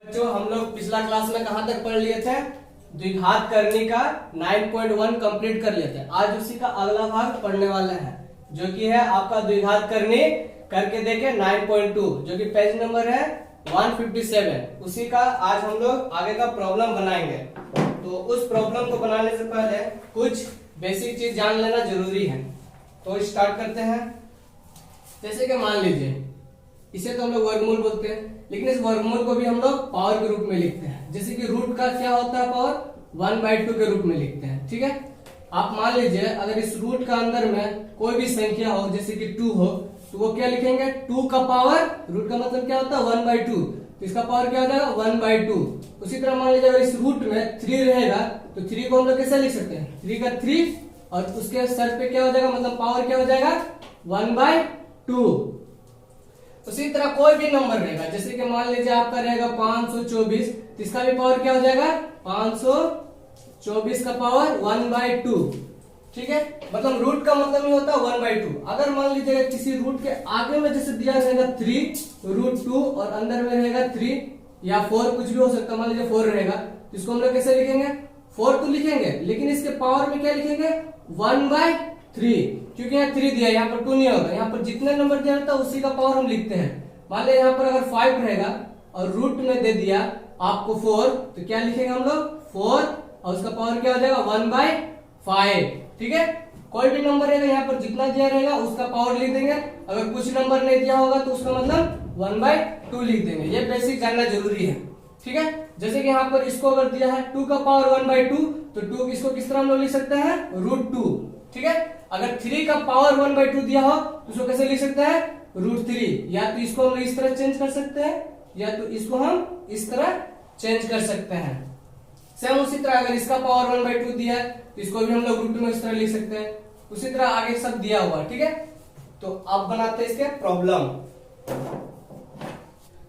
जो हम लोग पिछला क्लास में कहां तक पढ़ लिए थे, द्विघात करने का 9.1 कंप्लीट कर लिए थे। आज उसी का अगला भाग पढ़ने वाला है जो कि है आपका द्विघात करने करके देखे 9.2 जो कि पेज नंबर है 157। उसी का आज हम लोग आगे का प्रॉब्लम बनाएंगे। तो उस प्रॉब्लम को बनाने से पहले कुछ बेसिक चीज जान लेना जरूरी है। तो स्टार्ट करते हैं। जैसे कि मान लीजिए इसे तो हम लोग वर्गमूल बोलते हैं, लेकिन इस वर्गमूल को भी हम लोग पावर के रूप में लिखते हैं। जैसे कि रूट का क्या होता है पावर 1/2 के रूप में लिखते हैं। ठीक है, आप मान लीजिए अगर इस रूट का अंदर में कोई भी संख्या हो जैसे कि 2 हो तो वो क्या लिखेंगे 2 का पावर, रूट का मतलब क्या होता है 1/2, तो इसका पावर क्या हो जाएगा 1/2। उसी तरह मान लीजिए अगर इस रूट में 3 रहेगा तो 3 को हम लोग कैसे लिख सकते हैं 3 का 3 और उसके सर पे क्या हो जाएगा मतलब पावर क्या हो जाएगा 1/2। उसी तरह कोई भी नंबर रहेगा जैसे कि मान लीजिए आपका रहेगा 524 तो इसका भी पावर क्या हो जाएगा 524 का पावर 1/2। ठीक है, मतलब रूट का मतलब नहीं होता 1/2। अगर मान लीजिए किसी रूट के आगे में जैसे दिया रहेगा 3√2 और अंदर में रहेगा 3 या 4 कुछ भी हो सकता है, मान लीजिए 4 रहेगा तो इसको हम लोग कैसे लिखेंगे 4 तो लिखेंगे लेकिन इसके पावर में क्या लिखेंगे 1/3, क्योंकि यहाँ 3 दिया है, यहाँ पर 2 नहीं होगा। यहाँ पर जितने नंबर दिया रहता है उसी का पावर हम लिखते हैं। मान लिया यहाँ पर अगर 5 रहेगा और रूट में दे दिया आपको 4 तो क्या लिखेंगे हम लोग 4 और उसका पावर क्या हो जाएगा 1/5। ठीक है, कोई भी नंबर रहेगा यहाँ पर जितना दिया रहेगा उसका पावर लिख देंगे। अगर कुछ नंबर नहीं दिया होगा तो उसका मतलब 1/2 लिख देंगे। ये बेसिक जानना जरूरी है। ठीक है, जैसे कि यहाँ पर इसको अगर दिया है 2 का पावर 1/2 तो 2 इसको किस तरह हम लोग लिख सकते हैं √2। ठीक है, अगर 3 का पावर 1/2 दिया हो तो इसको कैसे लिख सकते हैं √3। या तो इसको हम इस तरह चेंज कर सकते हैं या तो इसको हम इस तरह चेंज कर सकते हैं। सेम उसी तरह अगर इसका पावर 1/2 दिया है तो इसको भी हम लोग √2 में इस तरह लिख सकते हैं। उसी तरह आगे सब दिया हुआ। ठीक है, तो अब बनाते हैं इसके प्रॉब्लम।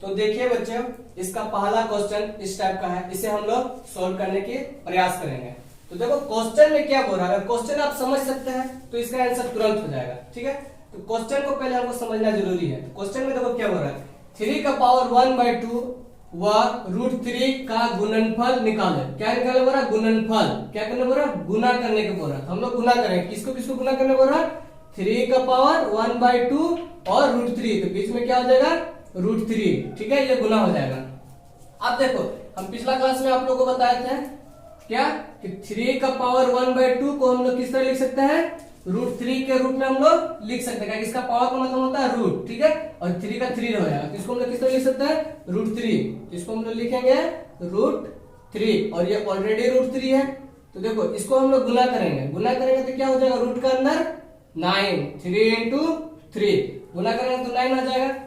तो देखिए बच्चों, इसका पहला क्वेश्चन इस टाइप का है, इसे हम लोग सोल्व करने की प्रयास करेंगे। तो देखो क्वेश्चन में क्या बोल रहा है, अगर क्वेश्चन आप समझ सकते हैं तो इसका आंसर तुरंत हो जाएगा। ठीक है, तो क्वेश्चन को पहले हमको समझना जरूरी है। क्वेश्चन में देखो क्या बोल रहा है 3 का पावर 1/2 व √3 का गुणनफल निकाले। क्या निकाले बोल रहा है गुणनफल। क्या करने बोल रहा है गुना करने के बोल रहा है। हम लोग गुना करेंगे, किसको किसको गुना करने बोल रहा है 3 का पावर 1/2 और √3, तो बीच में क्या हो जाएगा √3। ठीक है, ये गुना हो जाएगा। अब देखो हम पिछला क्लास में आप लोगों को बताए थे क्या कि 3 का पावर 1/2 को हम लोग किस तरह लिख सकते हैं √3 के रूप में हम लोग लिख सकते हैं। इसका पावर का मतलब होता है रूट। ठीक है, और 3 का 3 हो जाएगा तो इसको हम लोग किस तरह लिख सकते हैं √3। इसको हम लोग लिखेंगे √3 और ये ऑलरेडी √3 है। तो देखो इसको हम लोग गुना करेंगे, गुना करेंगे तो क्या हो जाएगा रूट का अंदर 9, 3 × 3 गुना करेंगे तो 9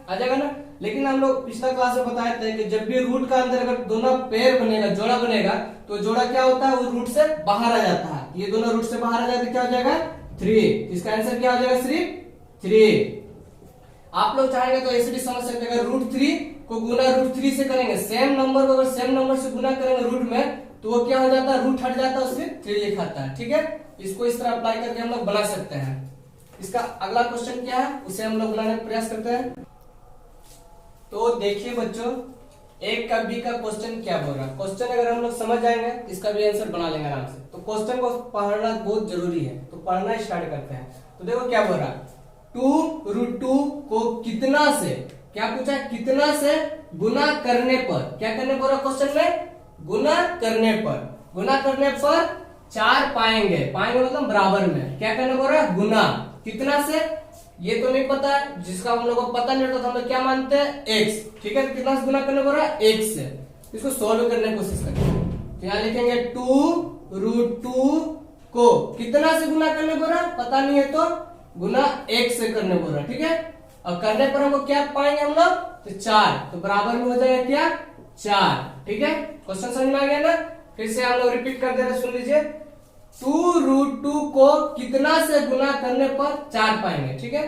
आ जाएगा ना। लेकिन हम लोग पिछला क्लास में बताए थे कि जब भी रूट का अंदर अगर दोनों पेयर बनेगा जोड़ा बनेगा तो जोड़ा क्या होता है वो रूट से बाहर आ जाता है। ये दोनों रूट से बाहर आ जाते क्या हो जाएगा 3। इसका आंसर क्या हो जाएगा सिर्फ 3। आप लोग चाहेंगे तो ऐसे भी समझ सकते हैं, अगर √3 को गुना √3 से करेंगे, सेम नंबर को अगर सेम नंबर से गुना करेंगे रूट में तो वो क्या हो जाता है रूट हट जाता है और सिर्फ 3 लिखाता है। ठीक है, इसको इस तरह अप्लाई करके हम लोग बना सकते हैं। इसका अगला क्वेश्चन क्या है उसे हम लोग बनाने का प्रयास करते हैं। तो देखिए बच्चों, एक का बी का क्वेश्चन क्या बोल रहा है। क्वेश्चन अगर हम लोग समझ जाएंगे इसका भी आंसर बना लेंगे आराम से। तो क्वेश्चन को पढ़ना बहुत जरूरी है, तो पढ़ना स्टार्ट करते हैं। तो देखो क्या बोल रहा है 2√2 को कितना से, क्या पूछा कितना से गुना करने पर, क्या करने बोल रहा क्वेश्चन में गुना करने पर, गुना करने पर 4 पाएंगे। पाएंगे मतलब बराबर में, क्या करने बोल रहा है गुना कितना से, ये तो नहीं पता है, जिसका हम लोग को पता नहीं होता तो हम लोग क्या मानते हैं x। ठीक है, तो कितना से गुना करने बोल रहा है x से। इसको सॉल्व करने की कोशिश करेंगे तो यहाँ लिखेंगे 2√2 को कितना से गुना करने बोल रहा है पता नहीं है तो गुना x से करने बोल रहा है। ठीक है, और करने पर हमको क्या पाएंगे हम लोग तो 4, तो बराबर में हो जाएगा क्या 4। ठीक है, क्वेश्चन समझ में आ गया ना। फिर से हम लोग रिपीट कर दे रहे, सुन लीजिए 2√2 को कितना से गुना करने पर 4 पाएंगे। ठीक है,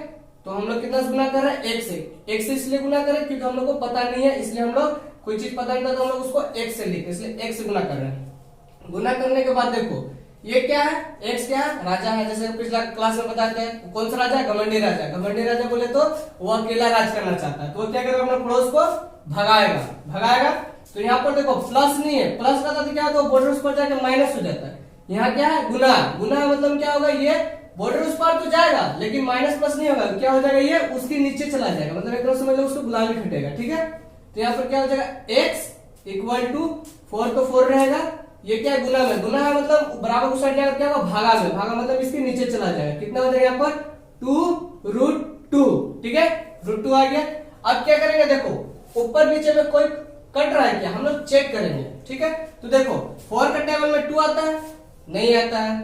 तो हम लोग कितना से गुना कर रहे हैं x से। x से इसलिए गुना करें क्योंकि हम लोग को पता नहीं है, इसलिए हम लोग कोई चीज पता नहीं था तो हम लोग उसको x से लिखे, इसलिए x से गुना कर रहे हैं। गुना करने के बाद देखो ये क्या है x क्या है राजा है, जैसे पिछला क्लास में बताते हैं कौन सा राजा है घमंडी राजा। घमंडी राजा बोले तो वो अकेला राज करना चाहता है तो वो क्या करेगा अपने पड़ोस को भगाएगा। तो यहाँ पर देखो प्लस नहीं है, प्लस का तो क्या होता है बॉर्डर उस पर जाके माइनस हो जाता है। यहाँ क्या है गुना, गुना मतलब क्या होगा ये बॉर्डर उस पर तो जाएगा लेकिन माइनस प्लस नहीं होगा, क्या हो जाएगा ये उसके नीचे चला जाएगा, मतलब एक तरह समझ लो उसको गुलामी खटेगा। ठीक है, तो यहाँ पर क्या हो जाएगा x इक्वल टू 4 तो 4 रहेगा, ये क्या है गुना में, गुना है मतलब बराबर को साइड जाएगा, क्या होगा भागा में, भागा मतलब इसके नीचे चला जाएगा, कितना हो जाएगा यहाँ पर 2√2। ठीक है, √2 आ गया। अब क्या करेंगे देखो ऊपर नीचे में कोई कट रहा है क्या, हम लोग चेक करेंगे। ठीक है, तो देखो 4 का टेबल में 2 आता है, नहीं आता है,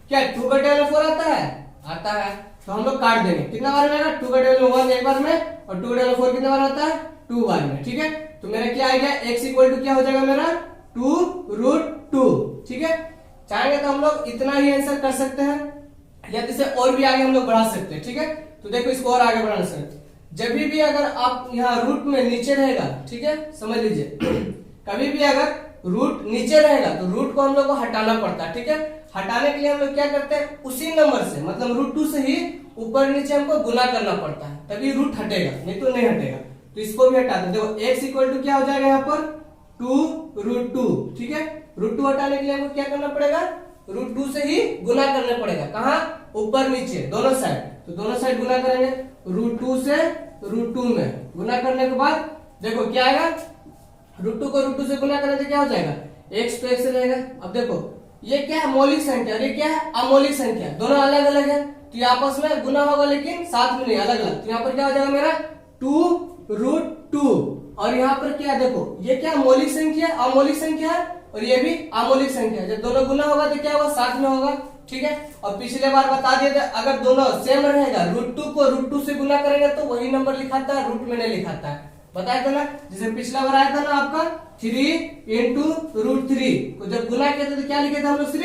क्या 2 का टेबल में 4 आता है, आता है, तो हम लोग काट देंगे, कितना बार में आएगा 2 का टेबल में 1 एक बार में और 2 का टेबल में 4 कितना बार आता है 2 बार में। ठीक है, तो मेरा क्या आएगा x इक्वल टू क्या हो जाएगा मेरा 2√2। ठीक है, चाहेंगे तो हम लोग इतना ही आंसर कर सकते हैं या इसे और भी आगे हम लोग बढ़ा सकते हैं। ठीक है, तो देखो इसको और आगे बढ़ा सकते, जब भी अगर आप यहाँ रूट में नीचे रहेगा, ठीक है समझ लीजिए कभी भी अगर रूट नीचे रहेगा तो रूट को हम लोग को हटाना पड़ता है। ठीक है, हटाने के लिए हम लोग क्या करते हैं उसी नंबर से मतलब √2 से ही ऊपर नीचे हमको गुना करना पड़ता है, तभी रूट हटेगा, नहीं तो नहीं हटेगा। तो इसको भी हटा दो, देखो x इक्वल टू क्या हो जाएगा यहाँ पर 2√2। ठीक है, √2 हटाने के लिए हमको क्या करना पड़ेगा √2 से ही गुना करना पड़ेगा, कहाँ ऊपर नीचे दोनों साइड, तो दोनों साइड गुना करेंगे √2 से √2 में, गुना करने के बाद देखो क्या आएगा √2 को √2 से गुना करें तो क्या हो जाएगा x तो x रहेगा। अब देखो ये क्या है मौलिक संख्या और ये क्या है अमौलिक संख्या, दोनों अलग अलग है तो ये आपस में गुना होगा लेकिन साथ में नहीं, अलग अलग। तो यहाँ पर क्या हो जाएगा मेरा 2√2 और यहाँ पर क्या देखो ये क्या मौलिक संख्या अमौलिक संख्या है और ये भी अमौलिक संख्या है, जब दोनों गुना होगा तो क्या होगा साथ में होगा। ठीक है, और पिछले बार बता दिए थे अगर दोनों सेम रहेगा √2 को √2 से गुना करेंगे तो वही नंबर लिखाता है, रूट में नहीं लिखाता है, बताया था ना। जैसे पिछला बार आया था ना आपका 3 इंटू √3 को जब गुना किया था तो क्या लिखे थे हम लोग सिर्फ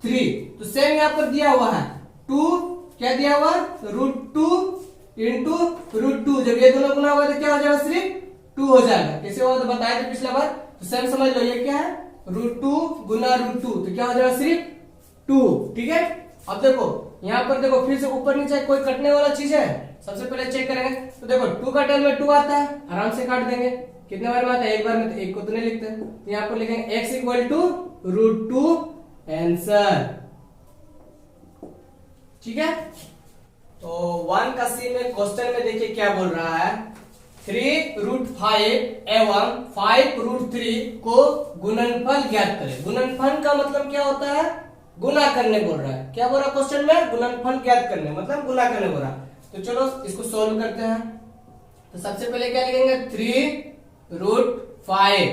3, तो सेम यहाँ पर दिया हुआ है 2 क्या दिया हुआ √2 इंटू √2, जब ये दोनों गुना होगा तो क्या हो जाएगा सिर्फ 2 हो जाएगा। कैसे होगा तो बताया था पिछला बार, तो सेम समझ लो ये क्या है √2 गुना √2 तो क्या हो जाएगा सिर्फ 2। ठीक है, अब देखो यहाँ पर देखो फिर से ऊपर नीचे कोई कटने वाला चीज है, सबसे पहले चेक करेंगे। तो देखो 2 का टेबल में 2 आता है, आराम से काट देंगे, कितने बार में आता है एक बार में, तो एक को तो नहीं लिखते, तो यहाँ पर लिखेंगे x इक्वल टू √2 आंसर। ठीक है, तो 1 का सी में क्वेश्चन में देखिए क्या बोल रहा है 3√5 एवं 5√3 को गुणनफल ज्ञात करें। गुणनफल का मतलब क्या होता है गुना करने बोल रहा है, क्या बोल रहा है क्वेश्चन में गुणनफल ज्ञात करने मतलब गुना करने बोल रहा है। तो चलो इसको सोल्व करते हैं। तो सबसे पहले क्या लिखेंगे 3√5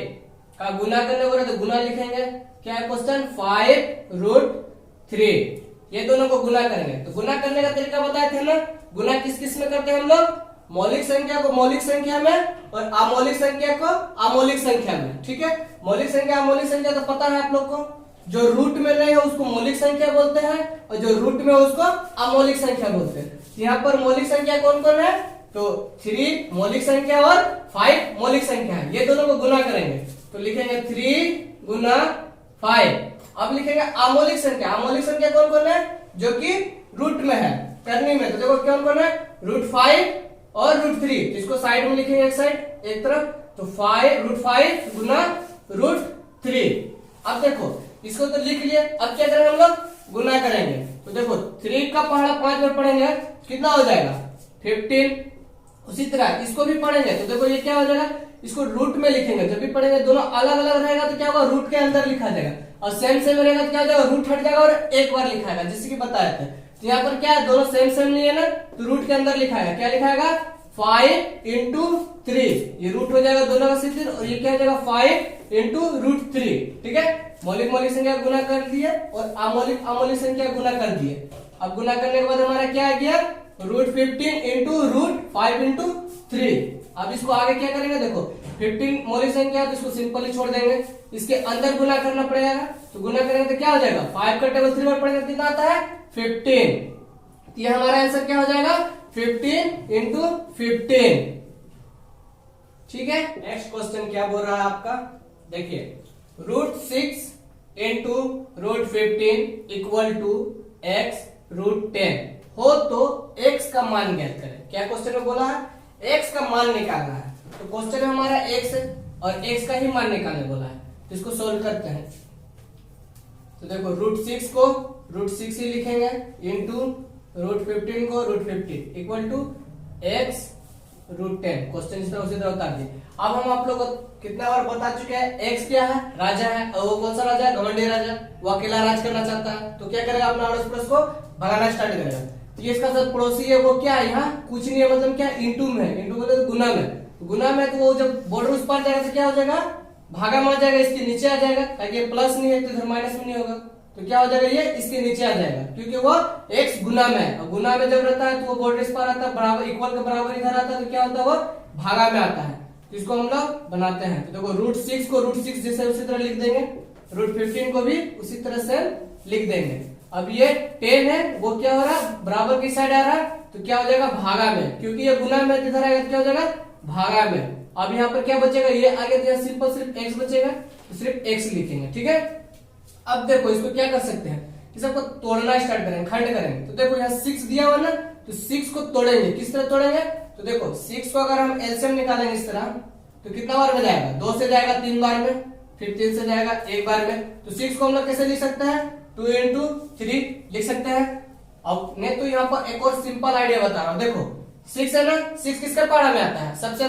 का गुना करने बोल रहा है तो गुना लिखेंगे, क्या है क्वेश्चन 5√3, ये दोनों को गुना करेंगे। तो गुना करने का तरीका बताए थे ना, गुना किस किस में करते हैं हम लोग, मौलिक संख्या को मौलिक संख्या में और अमौलिक संख्या को अमौलिक संख्या में। ठीक है, मौलिक संख्या अमौलिक संख्या तो पता है आप लोग को, जो रूट में नहीं है उसको मौलिक संख्या बोलते हैं और जो रूट में है उसको अमौलिक संख्या बोलते हैं। यहाँ पर मौलिक संख्या कौन कौन है, तो 3 मौलिक संख्या और 5 मौलिक संख्या है, ये दोनों को गुना करेंगे तो लिखेंगे 3 गुना 5। अब लिखेंगे अमौलिक संख्या, अमौलिक संख्या कौन कौन है जो कि रूट में है करनी में, तो देखो कौन कौन है √5 और √3, तो इसको साइड में लिखेंगे एक साइड एक तरफ, तो √5 गुना √3। अब देखो इसको तो लिख लिए, अब क्या करेंगे हम लोग गुना करेंगे। तो देखो 3 का पहाड़ा 5 बार पढ़ेंगे कितना हो जाएगा 15, उसी तरह इसको भी पढ़ेंगे तो देखो ये क्या हो जाएगा, इसको रूट में लिखेंगे, जब भी पढ़ेंगे दोनों अलग अलग रहेगा तो क्या होगा रूट के अंदर लिखा जाएगा और सेम सेम रहेगा तो क्या हो जाएगा रूट हट जाएगा और एक बार लिखाएगा, जैसे कि बताया था। तो यहाँ पर क्या है दोनों सेम सेम नहीं है ना, तो रूट के अंदर लिखाएगा, क्या लिखाएगा 5 इंटू 3, ये रूट हो जाएगा दोनों का सिर्फ, और ये क्या हो जाएगा 5 इंटू √3। ठीक है, मौलिक मौलिक संख्या गुना कर दिए और अमौलिक अमौलिक संख्या गुना कर दिए। अब गुना करने के बाद हमारा क्या आ गया √15 इंटू √5 इंटू 3। अब इसको आगे क्या करेंगे, देखो 15 मौलिक संख्या है तो इसको सिंपली छोड़ देंगे, इसके अंदर गुना करना पड़ेगा, तो गुना करेंगे तो क्या हो जाएगा 5 का टेबल 3 बार पड़ेगा कितना आता है 15, तो ये हमारा आंसर क्या हो जाएगा 15 इंटू 15। ठीक है, नेक्स्ट क्वेश्चन क्या बोल रहा है आपका, देखिए √6 इंटू √15 इक्वल टू x√10 हो तो x का मान ज्ञात करें। क्या क्वेश्चन में बोला है x का मान निकालना है, तो क्वेश्चन में हमारा x है और x का ही मान निकालने बोला है, तो इसको सोल्व करते हैं। तो देखो √6 को √6 ही लिखेंगे इंटू √15 को √15 इक्वल टू x √10। क्वेश्चन इस तरह उसी तरह उतार दिए। अब हम आप लोग को कितना बार बता चुके हैं x क्या है, राजा है, और वो कौन सा राजा है, घमंडी राजा, वो अकेला राज करना चाहता है। तो क्या करेगा, अपना अड़ोस पड़ोस को भगाना स्टार्ट करेगा। तो ये इसका सब पड़ोसी है, वो क्या है, यहाँ कुछ नहीं है, मतलब क्या इंटू में है, इंटू मतलब गुना में, गुना में। तो वो जब बॉर्डर उस पार जाएगा तो क्या हो जाएगा, भागा में आ जाएगा, इसके नीचे आ जाएगा, ताकि प्लस नहीं है तो इधर माइनस में नहीं होगा। तो क्या हो जाएगा, ये इसके नीचे आ जाएगा, क्योंकि वो x गुना में है, और गुना में जब रहता है तो वो बॉर्डर इस पार आता है, बराबर इक्वल के बराबर इधर आता है, तो क्या होता है, वो भागा में आता है। तो इसको हम लोग बनाते हैं। तो देखो √6 को √6 जैसे उसी तरह लिख देंगे, √15 को भी उसी तरह से लिख देंगे। अब ये 10 है, वो क्या हो रहा है, बराबर की साइड आ रहा है, तो क्या हो जाएगा, भागा में, क्योंकि ये गुना में इधर आएगा तो क्या हो जाएगा, भागा में। अब यहाँ पर क्या बचेगा, ये आगे तो सिंपल सिर्फ x बचेगा, तो सिर्फ x लिखेंगे, ठीक है। अब देखो इसको क्या कर सकते हैं, इस सबको तोड़ना स्टार्ट करेंगे, खंड करेंगे। तो देखो यहाँ 6 दिया हुआ ना, तो 6 को तोड़ेंगे, किस तरह तोड़ेंगे, तो देखो 6 को अगर हम एलसीएम निकालेंगे इस तरह, तो कितना बार में जाएगा, 2 से जाएगा 3 बार में, फिर 3 से जाएगा 1 बार में। तो 6 को हम लोग कैसे लिख सकते हैं, 2 into 3 लिख सकते हैं। अब नहीं तो यहाँ पर एक और सिंपल आइडिया बता रहा हूँ, देखो 6 है ना, 6 किसका पहाड़ा में आता है, सबसे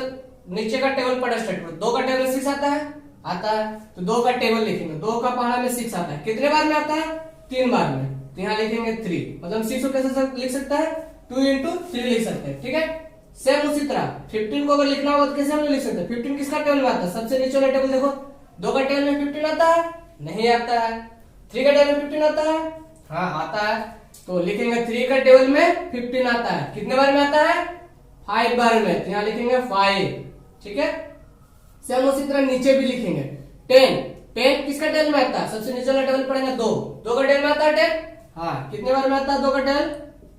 नीचे का टेबल पढ़ा स्टार्ट करो, 2 का टेबल 6 आता है, तो 2 का टेबल लिखेंगे, 2 का पहाड़ा में 6 आता है, कितने बार में आता है, 3 बार में, तो यहाँ लिखेंगे 3, मतलब 6 को कैसे लिख सकता है, 2 into 3 लिख सकते हैं, ठीक है। सेम उसी तरह 15 को अगर लिखना होगा तो कैसे हम लिख सकते हैं, 15 किसका टेबल में आता है, सबसे नीचे वाला टेबल देखो, 2 का टेबल में 15 आता है, नहीं आता है, 3 का टेबल में 15 आता है, हाँ आता है, तो लिखेंगे 3 का टेबल में 15 आता है, कितने बार में आता है, 5 बार में, तो यहाँ लिखेंगे 5, ठीक है। सेम उसी तरह नीचे भी लिखेंगे 10 किसका टेबल में आता है, सबसे नीचे वाला टेबल पड़ेगा 2 का टेबल में आता है 10, हाँ कितने बार में आता है, 2 का टेबल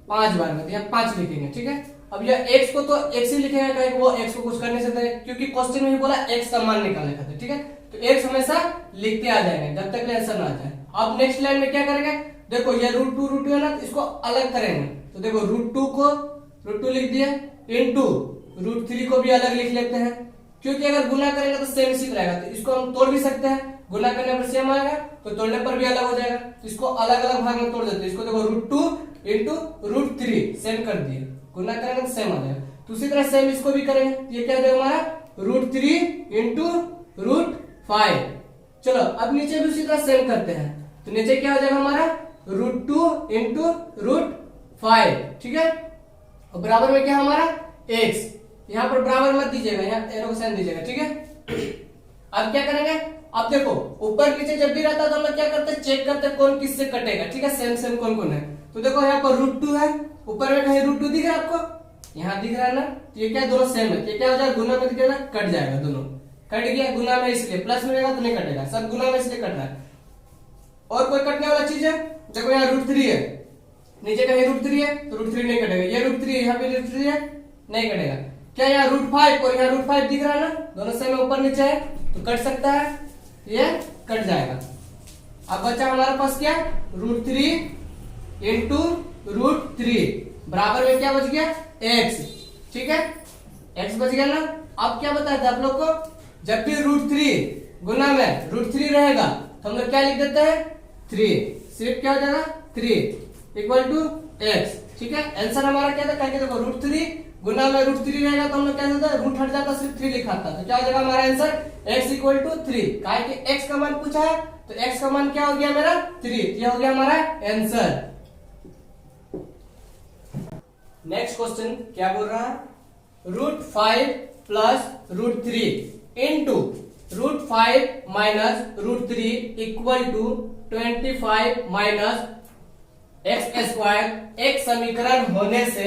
5 बार में, तो यहाँ 5 लिखेंगे, ठीक है। अब यह x को तो x ही लिखेंगे, कहीं वो x को कुछ कर नहीं सकते, क्योंकि क्वेश्चन में ही बोला x का मान निकालने का था, ठीक है। तो x हमेशा लिखते आ जाएंगे जब तक आंसर ना आ जाए। अब नेक्स्ट लाइन में क्या करेंगे, देखो ये √2 है ना, इसको अलग करेंगे। तो देखो √2 को √2 लिख दिया, इंटू √3 को भी अलग लिख लेते हैं, क्योंकि अगर गुना करेंगे तो सेम सीख रहेगा, तो इसको हम तोड़ भी सकते हैं, गुना करने पर सेम आएगा तो तोड़ने पर भी अलग हो जाएगा, तो इसको अलग अलग भाग में तोड़ देते हैं। इसको देखो √2 इंटू √3 सेम कर दिए, गुना करेंगे तो सेम आ जाएगा। तो उसी तरह सेम इसको भी करेंगे, ये क्या हो जाएगा हमारा √3 इंटू √5। चलो अब नीचे भी उसी तरह सेम करते हैं, तो नीचे क्या हो जाएगा हमारा √2 इंटू √5, ठीक है। और बराबर में क्या हमारा x, यहाँ पर बराबर मत दीजिएगा, यहाँ एरो का साइन दीजिएगा, ठीक है। अब क्या करेंगे, अब देखो ऊपर नीचे जब भी रहता है तो हम लोग क्या करते हैं, चेक करते हैं कौन किससे कटेगा, ठीक है, सेम कौन कौन है। तो देखो यहाँ पर √2 है, ऊपर में कहीं √2 दिख रहा है आपको, यहाँ दिख रहा है ना, तो ये क्या दोनों सेम है, ये क्या हो जाएगा, गुना में दिखेगा, कट जाएगा, दोनों कट गया, गुना में इसलिए, प्लस में रहेगा तो नहीं कटेगा, सब गुना में इसलिए कट रहा है। और कोई कटने वाला चीज है, देखो यहाँ √3 है, नीचे कहीं √3 है तो √3 नहीं कटेगा, ये √3 है, यहाँ पे √3 है, नहीं कटेगा। क्या यहाँ √5 और यहाँ √5 दिख रहा है ना, दोनों सेम ऊपर नीचे है, तो कट सकता है, ये कट जाएगा। अब बचा हमारे पास क्या, √3 इंटू √3 बराबर में क्या बच गया, x, ठीक है, x बच गया ना। अब क्या बताया था आप लोग को, जब भी √3 गुना में √3 रहेगा तो हम लोग क्या लिख देते हैं, 3, सिर्फ क्या हो जाएगा 3 इक्वल टू x, ठीक है। आंसर हमारा क्या था, क्या देखो √3 गुना में √3 रहेगा तो हम लोग क्या देता है, रूट हट जाता, सिर्फ 3 लिखा था, तो क्या हो जाएगा हमारा आंसर x इक्वल टू 3, काहे कि x का मान पूछा है, तो x का मान क्या हो गया मेरा 3, ये हो गया हमारा आंसर। नेक्स्ट क्वेश्चन क्या बोल रहा है, √5 plus √3 into √5 minus √3 equal to 25 minus x², एक समीकरण होने से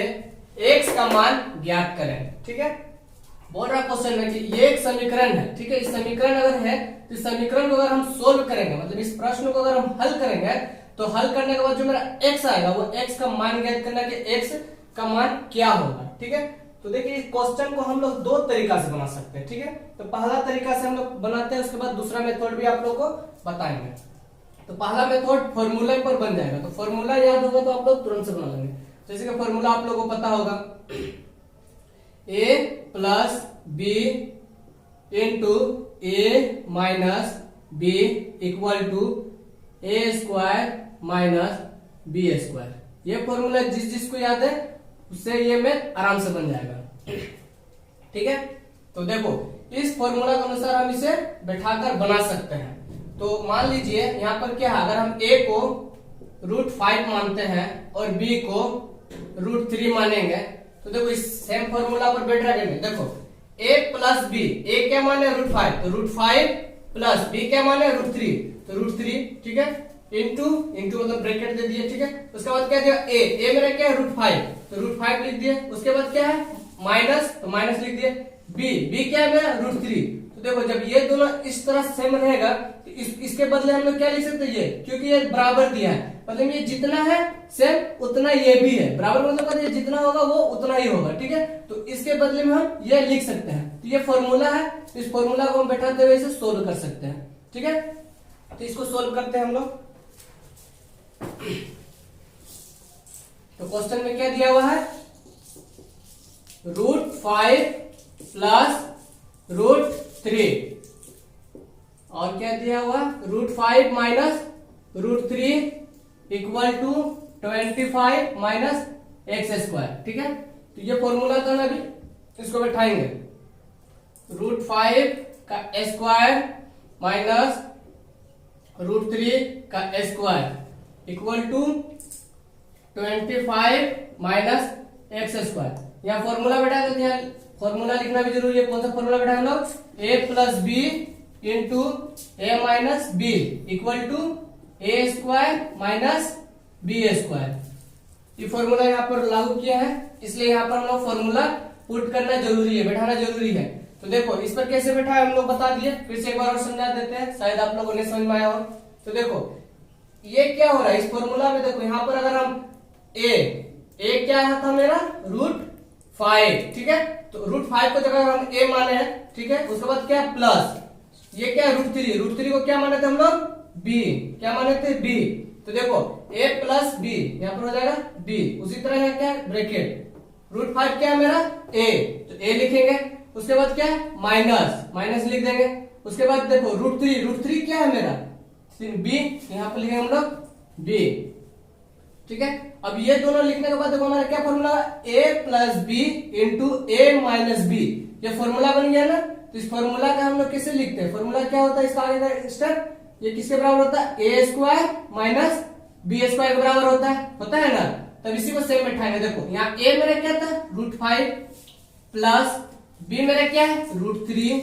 x का मान ज्ञात करें, ठीक है। बोल रहा क्वेश्चन में कि ये एक समीकरण है, ठीक है, इस समीकरण अगर है तो इस समीकरण को अगर हम सोल्व करेंगे, मतलब इस प्रश्न को अगर हम हल करेंगे, तो हल करने के बाद जो मेरा x आएगा वो x का मान ज्ञात करना कि x का मान क्या होगा, ठीक है। तो देखिए इस क्वेश्चन को हम लोग 2 तरीका से बना सकते हैं, ठीक है। तो पहला तरीका से हम लोग बनाते हैं, उसके बाद दूसरा मेथड भी आप लोग को बताएंगे। तो पहला मेथड फॉर्मूला पर बन जाएगा, तो फॉर्मूला याद होगा तो आप लोग तुरंत से बना लेंगे। जैसे कि फॉर्मूला आप लोगों को पता होगा, a plus b into A minus B equal to A square minus B square. ये फॉर्मूला जिसको याद है उससे ये में आराम से बन जाएगा। ठीक है, तो देखो इस फॉर्मूला के अनुसार हम इसे बैठाकर बना सकते हैं। तो मान लीजिए यहाँ पर क्या है, अगर हम a को √5 मानते हैं और b को √3 मानेंगे तो देखो इस सेम फॉर्मूला पर बैठ रखेंगे। देखो a प्लस b, a क्या माने √5 तो √5 प्लस b क्या माने √3 तो √3। ठीक है, इंटू मतलब ब्रैकेट दे दिए। ठीक है, उसके बाद क्या दिया a मेरा क्या है √5 तो √5 लिख दिए। उसके बाद क्या है माइनस तो माइनस लिख दिए। b क्या है मेरा √3। तो देखो जब ये दोनों इस तरह सेम रहेगा तो इसके बदले हम लोग क्या लिख सकते हैं ये, क्योंकि ये बराबर दिया है मतलब ये जितना है सेम उतना ये भी है। बराबर मतलब ये जितना होगा वो उतना ही होगा। ठीक है, तो इसके बदले में हम ये लिख सकते हैं। तो ये फॉर्मूला है, इस फॉर्मूला को हम बैठाते हुए इसे सोल्व कर सकते हैं। ठीक है, तो इसको सोल्व करते हैं हम लोग। तो क्वेश्चन में क्या दिया हुआ है, √5 प्लस √3 और क्या दिया हुआ √5 minus √3 equal to 25 minus X square. ठीक है, तो ये फॉर्मूला था ना, अभी इसको बैठाएंगे। √5 का स्क्वायर माइनस √3 का square equal to 25 minus X square. यहाँ फॉर्मूला बैठा देते हैं, फॉर्मूला लिखना भी जरूरी है। कौन सा फॉर्मूला बैठा हम लोग, a plus B into A minus B equal to A square minus B square. ये फॉर्मूला यहाँ पर लागू किया है, इसलिए यहाँ पर हम लोग फॉर्मूला पुट करना जरूरी है, बैठाना जरूरी है। तो देखो इस पर कैसे बैठा है हम लोग बता दिए, फिर से एक बार और समझा देते हैं, शायद आप लोगों ने समझ में आया हो। तो देखो ये क्या हो रहा है इस फॉर्मूला में, देखो यहाँ पर अगर हम a क्या था मेरा √5। ठीक है, तो √5 को जगह हम a माने हैं। ठीक है, उसके बाद क्या प्लस ये क्या √3 को क्या माने थे हम लोग b, क्या माने थे b। तो देखो a प्लस b यहाँ पर हो जाएगा b। उसी तरह यहाँ क्या है ब्रैकेट, √5 क्या है मेरा a तो a लिखेंगे। उसके बाद क्या है माइनस लिख देंगे। उसके बाद देखो √3 क्या है मेरा b, यहाँ पर लिखेंगे हम लोग b। ठीक है, अब ये दोनों लिखने के बाद देखो हमारा क्या formula, a plus B into A minus B. ये फॉर्मूला बन गया ना। तो इस फॉर्मूला का हम लोग कैसे लिखते हैं, फॉर्मूला क्या होता है इसका आगे का स्टेप, ये किसके बराबर होता है ए स्क्वायर माइनस बी स्क्वायर के बराबर होता है ना। तब इसी को सेम बैठाएंगे। देखो यहाँ a मेरा क्या था √5 प्लस b मेरा क्या है √3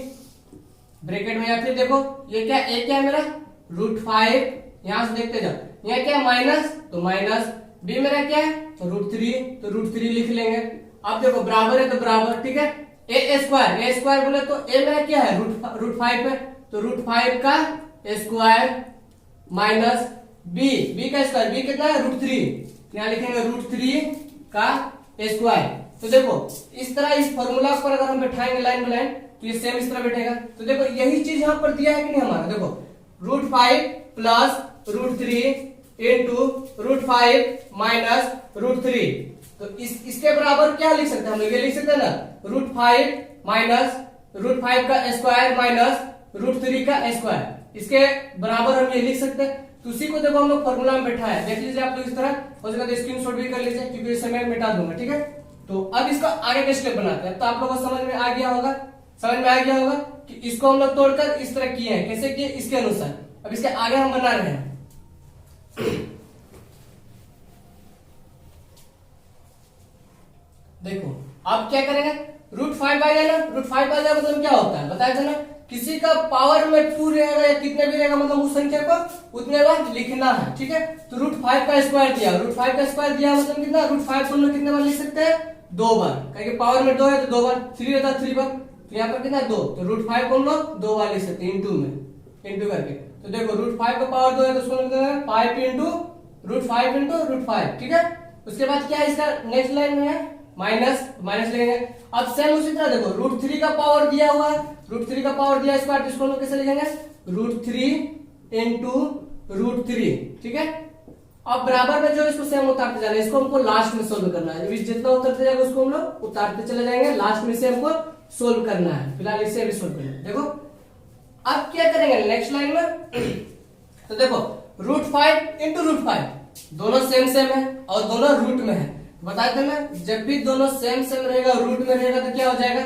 ब्रैकेट में, या फिर देखो ये क्या a क्या है मेरा √5, यहां से देखते जाओ यहाँ क्या है माइनस तो माइनस, b मेरा क्या है तो √3 तो √3 लिख लेंगे। अब देखो बराबर है तो बराबर। ठीक है, a स्क्वायर बोले तो a मेरा क्या है √5 है तो √5 का स्क्वायर माइनस b का स्क्वायर, b कितना है √3, यहाँ लिखेंगे √3 का स्क्वायर। तो देखो इस तरह इस फॉर्मूला पर अगर हम बैठाएंगे लाइन बाय लाइन तो ये सेम इस तरह बैठेगा। तो देखो यही चीज यहाँ पर दिया है कि नहीं हमारा, देखो √5 प्लस √3 इंटू √5 माइनस √3। तो इसके बराबर क्या लिख सकते हैं हम लोग, ये लिख सकते हैं ना √5 माइनस √5 का स्क्वायर माइनस √3 का स्क्वायर, इसके बराबर हम ये लिख सकते हैं। तो उसी को देखो हम लोग फॉर्मूला में बैठा है, देख लीजिए आप लोग इस तरह, हो सके तो स्क्रीनशॉट भी कर लीजिए क्योंकि इसे मैं मिटा दूंगा। ठीक है, तो अब इसका आगे का स्टेप बनाते हैं। तो आप लोगों को समझ में आ गया होगा कि इसको हम लोग तोड़कर इस तरह किए हैं, कैसे किए इसके अनुसार। अब इसके आगे हम बना रहे हैं। देखो अब क्या करेंगे, √5 आ गया ना, √5 आ गया मतलब क्या होता है बताया था ना, किसी का पावर में 2 रहेगा या कितने भी रहेगा मतलब उस संख्या को उतने बार लिखना है। ठीक है, तो √5 का स्क्वायर दिया, √5 का स्क्वायर दिया मतलब कितना, √5 को हम लोग कितने बार लिख सकते हैं 2 बार, क्योंकि पावर में 2 है तो 2 बार, 3 रहता है 3 बार, तो यहाँ पर कितना 2, तो √5 को हम लोग 2 बार लिख सकते हैं इंटू करके। तो देखो √5 का पावर 2 है तो उसको लिखते हैं 5 इंटू √5। ठीक है, उसके बाद क्या है इसका नेक्स्ट लाइन में है माइनस लेंगे। अब सेम उसी तरह देखो √3 का पावर दिया हुआ है, √3 का पावर दिया स्क्वायर, तो इसको हम लोग कैसे लिखेंगे √3 इंटू √3। ठीक है, अब बराबर में जो इसको सेम उतारते जाना है, इसको हमको लास्ट में सोल्व करना है। जितना उतरते जाएगा उसको हम लोग उतारते चले जाएंगे, लास्ट में से हमको सोल्व करना है। फिलहाल इसे भी सोल्व करना है। देखो अब क्या करेंगे नेक्स्ट लाइन में तो देखो √5 इंटू √5 दोनों सेम सेम है और दोनों रूट में है। बता देना जब भी दोनों सेम सेम रहेगा रूट में रहेगा तो क्या हो जाएगा,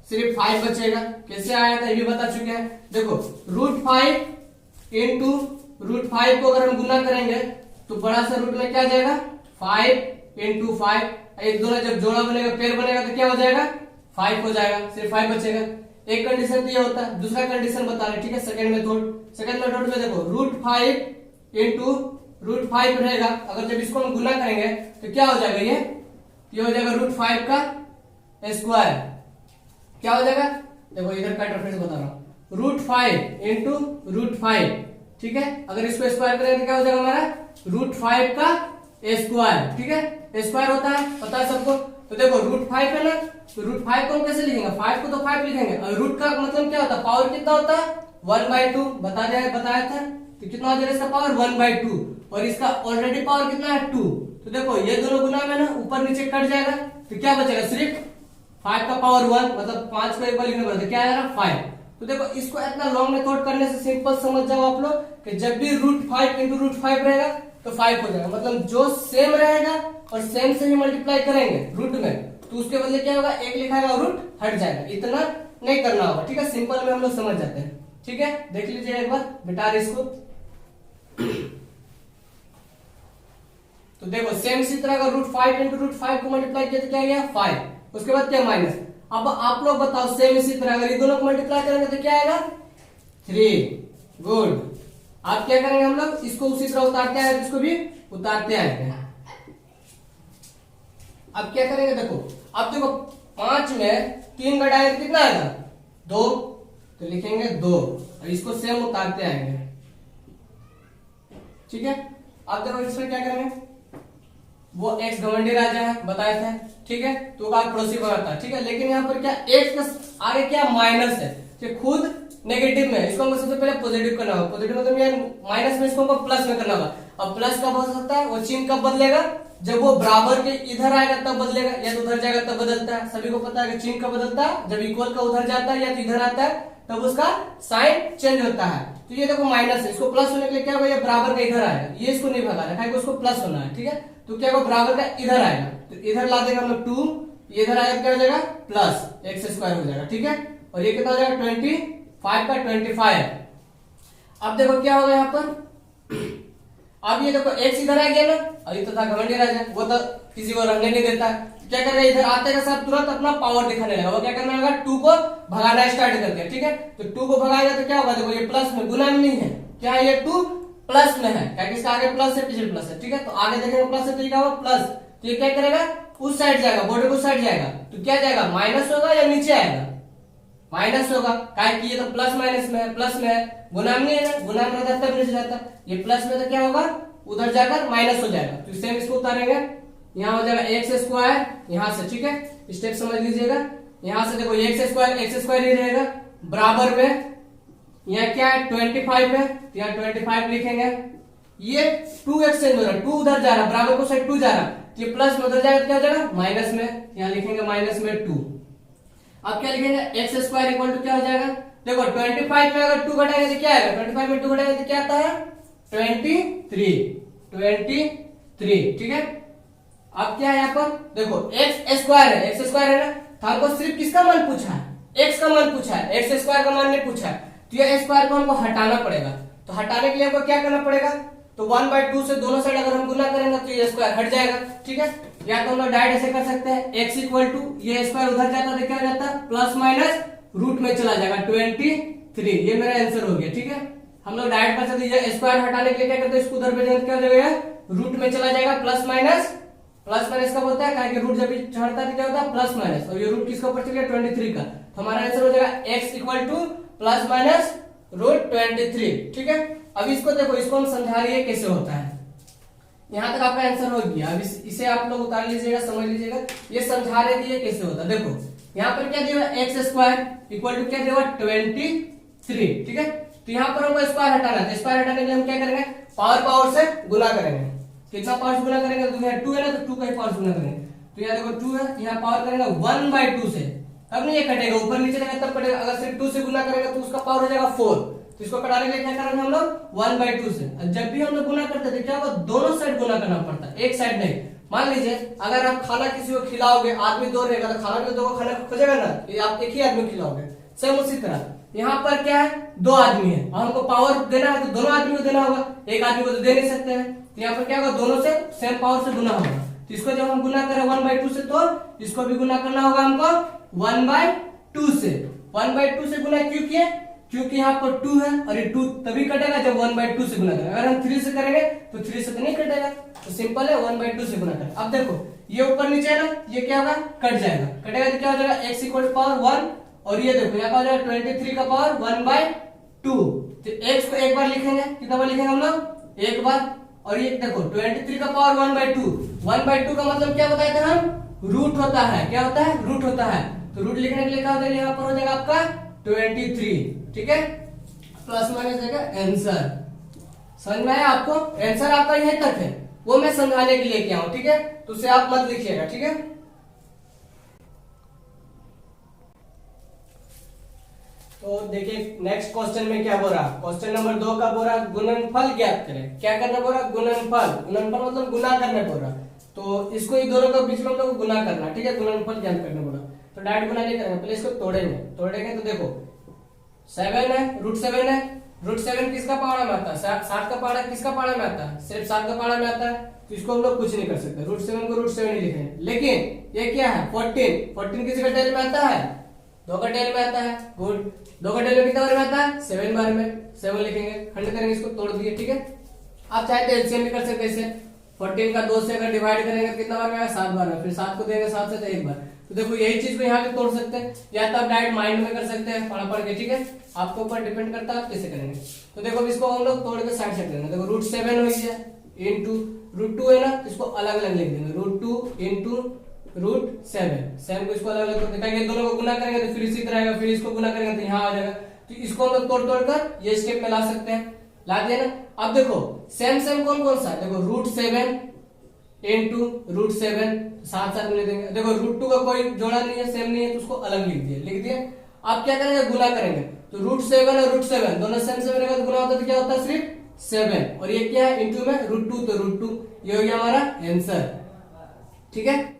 सिर्फ 5 बचेगा। कैसे आया था ये भी बता चुके हैं। देखो √5 इंटू √5 को अगर हम गुना करेंगे तो बड़ा सा रूट में क्या आ जाएगा 5 इंटू 5, ये दोनों जब जोड़ा बनेगा पेयर बनेगा तो क्या हो जाएगा 5 हो जाएगा, सिर्फ 5 बचेगा। एक कंडीशन तो ये होता है। दूसरा कंडीशन बता रहे, ठीक है, सेकंड मेथड में देखो √5 इंटू √5 रहेगा, अगर जब इसको हम गुना करेंगे तो क्या हो जाएगा, ये हो जाएगा √5 का स्क्वायर। क्या हो जाएगा, देखो इधर का रेफरेंस बता रहा हूं, √5 इंटू √5, ठीक है। अगर इसको स्क्वायर करेंगे तो क्या हो जाएगा हमारा √5 का स्क्वायर, ठीक है। स्क्वायर होता है पता है सबको। तो देखो √5 है ना, तो √5 को हम कैसे लिखेंगे, 5 को तो 5 लिखेंगे और रूट का मतलब क्या होता है, पावर कितना होता है 1/2 बताया था। तो कितना हो जाएगा इसका पावर 1/2 और इसका ऑलरेडी पावर कितना है 2। तो देखो ये दोनों गुना में ना ऊपर नीचे कट जाएगा तो क्या बचेगा, सिर्फ 5 का पावर 1 मतलब 5 को एक बार लिखना पड़ता है, क्या आएगा 5। तो देखो इसको इतना लॉन्ग मेथड करने से सिंपल समझ जाओ आप लोग कि जब भी √5 इंटू √5 रहेगा तो 5 हो जाएगा, मतलब जो सेम रहेगा और सेम से ही मल्टीप्लाई करेंगे रूट में तो उसके बदले क्या होगा, एक लिखाएगा और रूट हट जाएगा। इतना नहीं करना होगा, ठीक है, सिंपल में हम लोग समझ जाते हैं, ठीक है। देख लीजिए एक बार बेटा इसको। तो देखो सेम इसी तरह का √5 इंटू √5 को मल्टीप्लाई किया तो क्या गया 5, उसके बाद क्या माइनस। अब आप लोग बताओ सेम इसी तरह अगर ये दोनों को मल्टीप्लाई करेंगे तो क्या आएगा 3। गुड। अब क्या करेंगे हम लोग, इसको उसी तरह उतारते हैं, इसको भी उतारते आएंगे। अब क्या करेंगे, देखो 5 में 3 घटाएंगे तो कितना आएगा 2, तो लिखेंगे 2 और इसको सेम उतारते आएंगे, ठीक है। अब देखो इसमें क्या करेंगे, वो x घमंडी राजा है बताए थे, ठीक है, तो का पड़ोसी बनाता है, ठीक है। लेकिन यहाँ पर क्या x का आगे क्या माइनस है, जो खुद नेगेटिव में, इसको हमको सबसे पहले पॉजिटिव करना होगा। पॉजिटिव मतलब ये माइनस में, इसको हमको प्लस में करना होगा। अब प्लस कब हो सकता है, वो चिन्ह कब बदलेगा, जब वो बराबर के इधर आएगा तब बदलेगा, या तो उधर जाएगा तब बदलता है। सभी को पता है कि चिन्ह कब बदलता है, जब इक्वल का उधर जाता है या तो इधर आता है तब उसका साइन चेंज होता है। तो ये देखो माइनस है, इसको प्लस होने के लिए क्या होगा, ये बराबर का इधर आएगा, ये इसको नहीं भगाना है, उसको प्लस होना है, ठीक है। तो क्या होगा, बराबर का इधर आएगा तो इधर ला देगा हम लोग 2, ये इधर आएगा क्या हो जाएगा प्लस x² हो जाएगा, ठीक है। और ये कितना हो जाएगा 25 का 25। अब देखो क्या होगा यहाँ पर, अब ये देखो x इधर आ गया ना, और ये तो था घमंडी राजा, वो तो किसी को रहने नहीं देता। क्या करेगा, इधर आते के साथ तुरंत अपना पावर दिखाने लगा। वो क्या करना होगा, 2 को भगाना स्टार्ट कर दिया, ठीक है। तो 2 को भगाएगा तो क्या होगा, देखो ये प्लस में, गुना में नहीं है, क्या है ये 2 प्लस में है, क्या इसका आगे प्लस है पीछे प्लस है, ठीक है। तो आगे देखेंगे प्लस है तो क्या होगा प्लस, तो ये क्या करेगा उस साइड जाएगा, बॉर्डर उस साइड जाएगा, तो क्या जाएगा माइनस होगा या नीचे आएगा, माइनस होगा, क्या कि ये तो प्लस माइनस में है, प्लस में है, गुना में नहीं है ना, गुना में रहता है नीचे जाता, ये प्लस में तो क्या होगा उधर जाकर माइनस हो जाएगा। तो सेम इसको उतारेंगे, यहाँ हो जाएगा x² यहाँ से, ठीक है, स्टेप समझ लीजिएगा। यहाँ से देखो x² ही रहेगा, बराबर में यहाँ क्या है 25 है, तो यहाँ 25 लिखेंगे। ये 2 एक्सचेंज हो रहा है, 2 उधर जा रहा है, बराबर को साइड 2 जा रहा है, ये प्लस में उधर जाएगा तो क्या हो जाएगा माइनस में, यहाँ लिखेंगे माइनस में 2। अब क्या लिखेंगे x² इक्वल टू क्या हो जाएगा, देखो 25 में अगर 2 घटाएंगे तो क्या आएगा, 25 में 2 घटाएंगे तो क्या आता है 23, ठीक है। अब क्या है यहाँ पर, देखो x² है ना, तो हमको सिर्फ किसका मान पूछा है, x का मान पूछा है, x² का मान नहीं पूछा है। तो ये स्क्वायर को हमको हटाना पड़ेगा, तो हटाने के लिए हमको क्या करना पड़ेगा, तो 1/2 से दोनों साइड अगर हम गुना करेंगे तो ये स्क्वायर हट जाएगा, ठीक है। या तो हम लोग डायरेक्ट ऐसे कर सकते हैं, x इक्वल टू ये स्क्वायर उधर जाता है क्या हो जाता है प्लस माइनस रूट में चला जाएगा 23, ये मेरा आंसर हो गया, ठीक है। हम लोग डायरेक्ट कर सकते हैं, स्क्वायर हटाने के लिए क्या करते हैं, इसको उधर भेजेंगे क्या हो जाएगा रूट में चला जाएगा, प्लस माइनस कब होता है, क्या कि रूट जब चढ़ता है क्या होता है प्लस माइनस, और ये रूट किसका ऊपर चल गया 23 का, तो हमारा आंसर हो जाएगा x equal two plus minus √23, ठीक है। अब इसको देखो, इसको हम समझा रही है कैसे होता है, यहां तक आपका आंसर हो गया। अब इसे आप लोग उतार लीजिएगा, समझ लीजिएगा, ये समझा रहे थे कैसे होता है। देखो यहाँ पर क्या दिया x² इक्वल टू क्या दिया 23, ठीक है। तो यहाँ पर हमको स्क्वायर हटाना है, स्क्वायर हटाने के लिए हम क्या करेंगे, पावर से गुना करेंगे। कितना पावर से गुना करेंगे, तो यहाँ 2 है ना, तो 2 का ही पावर से गुना करेंगे। तो यहाँ देखो 2 है, यहाँ पावर करेंगे 1/2 से, तब नहीं ये कटेगा, ऊपर नीचे रहेगा तब कटेगा। अगर सिर्फ 2 से गुना करेगा तो उसका पावर हो जाएगा 4। तो इसको कटाने के लिए क्या करेंगे हम लोग 1/2 से। जब भी हम लोग गुना करते थे क्या होगा, दोनों साइड गुना करना पड़ता है, एक साइड नहीं। मान लीजिए अगर आप खाना किसी को खिलाओगे, आदमी 2 रहेगा तो खाना भी 2 को खाना खोजेगा ना, ये आप एक ही आदमी को खिलाओगे। सेम उसी तरह यहाँ पर क्या है, 2 आदमी है और हमको पावर देना है तो दोनों आदमी को देना होगा, एक आदमी को तो दे नहीं सकते हैं। तो यहाँ पर क्या होगा, दोनों से सेम पावर से गुना होगा। तो इसको जब हम गुना करें 1/2 से तो इसको भी गुना करना होगा हमको 1/2 से। 1/2 से गुना क्यों किए, क्योंकि यहाँ पर 2 है और ये 2 तभी कटेगा जब 1/2 से गुना करेंगे। अगर हम 3 से करेंगे तो 3 से तो नहीं कटेगा, तो सिंपल है 1/2 से गुना करें। अब देखो ये ऊपर नीचे है ना, ये क्या होगा, कट जाएगा। कटेगा तो क्या हो जाएगा, x = पावर 1 और ये देखो यहाँ पर हो जाएगा 23 का पावर 1/2। तो x को एक बार लिखेंगे, कितना बार लिखेंगे हम लोग, एक बार। और ये देखो 23 का पावर 1/2, 1/2 का मतलब क्या बताए थे हम, रूट होता है। क्या होता है, रूट होता है। तो रूट लिखने के लिए क्या होता है, यहाँ पर हो जाएगा आपका 23, ठीक है, प्लस माइनस देगा आंसर। समझ में आया आपको, आंसर आपका यहीं तक है, वो मैं समझाने के लिए किया हूं, ठीक है, तो उसे आप मत लिखिएगा, ठीक है। तो देखिए नेक्स्ट क्वेश्चन में क्या बोल रहा, क्वेश्चन नंबर 2 का बोल रहा गुणनफल ज्ञात करें। क्या करना बोल रहा, गुणनफल। गुणनफल मतलब गुना करना बोल रहा, तो इसको इन दोनों के बीच में हम लोग गुना करना, ठीक है, गुणनफल ज्ञात करना बोल रहा। तो डायरेक्ट गुना नहीं करेंगे, पहले इसको तोड़ेंगे। तोड़ेंगे तो देखो 7 है, √7 है। √7 किसका पाड़ा में आता है, 7 का पाड़ा किसका पाड़ा में आता है, सिर्फ 7 का पाड़ा में आता है। तो इसको हम लोग कुछ नहीं कर सकते, √7 को √7 ही लिखेंगे। लेकिन ये क्या है 14 किसका टेल में आता है, 2 का टेल में आता है। गुड, 2 का टेल में कितना बार में आता है, 7 बार में। 7 लिखेंगे, खंड करेंगे, इसको तोड़ दिए, ठीक है। आप चाहे तो एलसीएम भी कर सकते हैं इसे। 14 का 2 से अगर डिवाइड करेंगे कितना बार में आएगा, 7 बार में। फिर 7 को देंगे 7 से तो 1 बार। तो देखो यही चीज को यहाँ पे तोड़ सकते हैं, या तो आप डायरेक्ट माइंड में कर सकते हैं पढ़ के, ठीक है, आपके ऊपर डिपेंड करता है आप कैसे करेंगे। तो देखो इसको हम लोग तोड़ के साइड से करेंगे। देखो √7 हो गया इंटू √2 है ना, इसको अलग अलग लिख देंगे, √2 इंटू √7। 7 को इसको अलग अलग दिखाएंगे, दोनों को गुना करेंगे तो फिर इसी तरह आएगा, फिर इसको गुना करेंगे तो यहाँ आ जाएगा। तो इसको हम लोग तोड़ तोड़ कर ये स्टेप में ला सकते हैं, ला दिया ना। अब देखो सेम सेम कौन कौन सा है, देखो √7 इंटू √7 साथ साथ में देंगे। देखो √2 का कोई जोड़ा नहीं है, सेम नहीं है, तो उसको अलग लिख दिया। आप क्या करेंगे, गुना करेंगे। तो √7 और √7 दोनों सेम सेम रहेगा तो गुना होता है तो क्या होता है, सिर्फ 7। और ये क्या है, इंटू में √2, तो √2, ये हो गया हमारा आंसर, ठीक है।